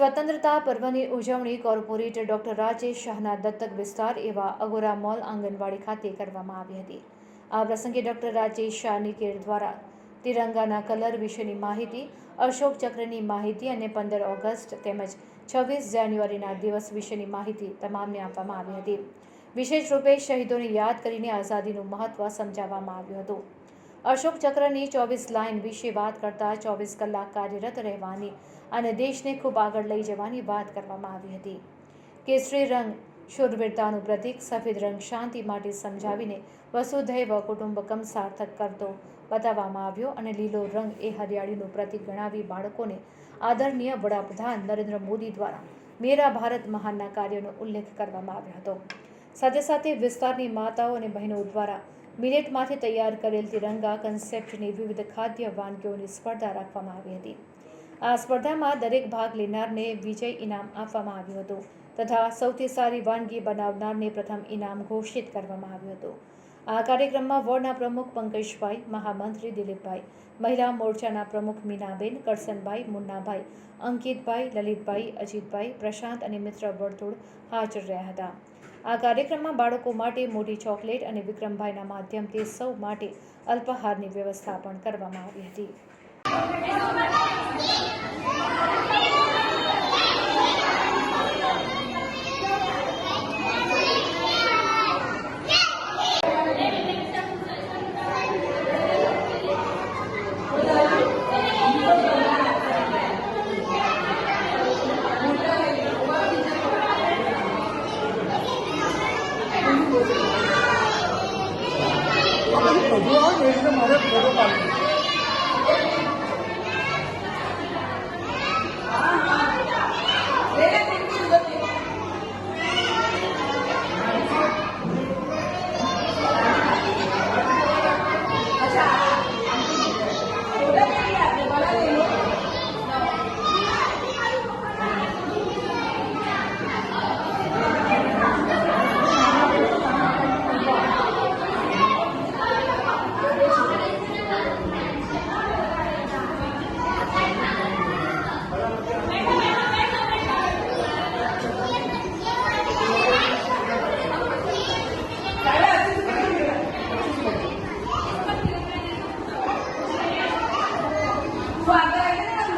સ્વતંત્રતા પર્વની ઉજવણી કોર્પોરેટર ડોક્ટર રાજેશ શાહના દત્તક વિસ્તાર એવા અગોરા મોલ આંગણવાડી ખાતે કરવામાં આવી હતી। આ પ્રસંગે ડોક્ટર રાજેશ શાહની કેર દ્વારા તિરંગાના કલર વિશેની માહિતી, અશોક ચક્રની માહિતી અને 15 ઓગસ્ટ તેમજ 26 જાન્યુઆરીના દિવસ વિશેની માહિતી તમામને આપવામાં આવી હતી। વિશેષ રૂપે શહીદોને યાદ કરીને આઝાદીનું મહત્વ સમજાવવામાં આવ્યું હતું। અશોક ચક્રની 24 લાઇન વિશે વાત કરતા 24 કલાક કાર્યરત રહેવાની અને દેશને ખૂબ આગળ લઈ જવાની વાત કરવામાં આવી હતી। કેસરી રંગ શૂરવીરતાનું પ્રતીક, સફેદ રંગ શાંતિ માટે સમજાવીને વસુધૈવ કુટુંબકમ સાર્થક કરતો બતાવવામાં આવ્યો અને લીલો રંગ એ હરિયાળીનું પ્રતીક ગણાવી બાળકોને આદરણીય વડાપ્રધાન નરેન્દ્ર મોદી દ્વારા મેરા ભારત મહાનના કાર્યનો ઉલ્લેખ કરવામાં આવ્યો હતો। સાથે સાથે વિસ્તારની માતાઓ અને બહેનો દ્વારા મિલેટમાંથી તૈયાર કરેલ તિરંગા કન્સેપ્ટની વિવિધ ખાદ્ય વાનગીઓની સ્પર્ધા રાખવામાં આવી હતી। આ સ્પર્ધામાં દરેક ભાગ લેનારને વિજય ઇનામ આપવામાં આવ્યું હતું તથા સૌથી સારી વાનગી બનાવનારને પ્રથમ ઇનામ ઘોષિત કરવામાં આવ્યું હતું। આ કાર્યક્રમમાં વોર્ડના પ્રમુખ પંકજભાઈ, મહામંત્રી દિલીપભાઈ, મહિલા મોરચાના પ્રમુખ મીનાબેન, કરસનભાઈ, મુન્નાભાઈ, અંકિતભાઈ, લલિતભાઈ, અજીતભાઈ, પ્રશાંત અને મિત્ર વર્તુળ હાજર રહ્યા હતા। આ કાર્યક્રમમાં બાળકો માટે મોટી ચોકલેટ અને વિક્રમભાઈના માધ્યમથી સૌ માટે અલ્પાહારની વ્યવસ્થા પણ કરવામાં આવી હતી।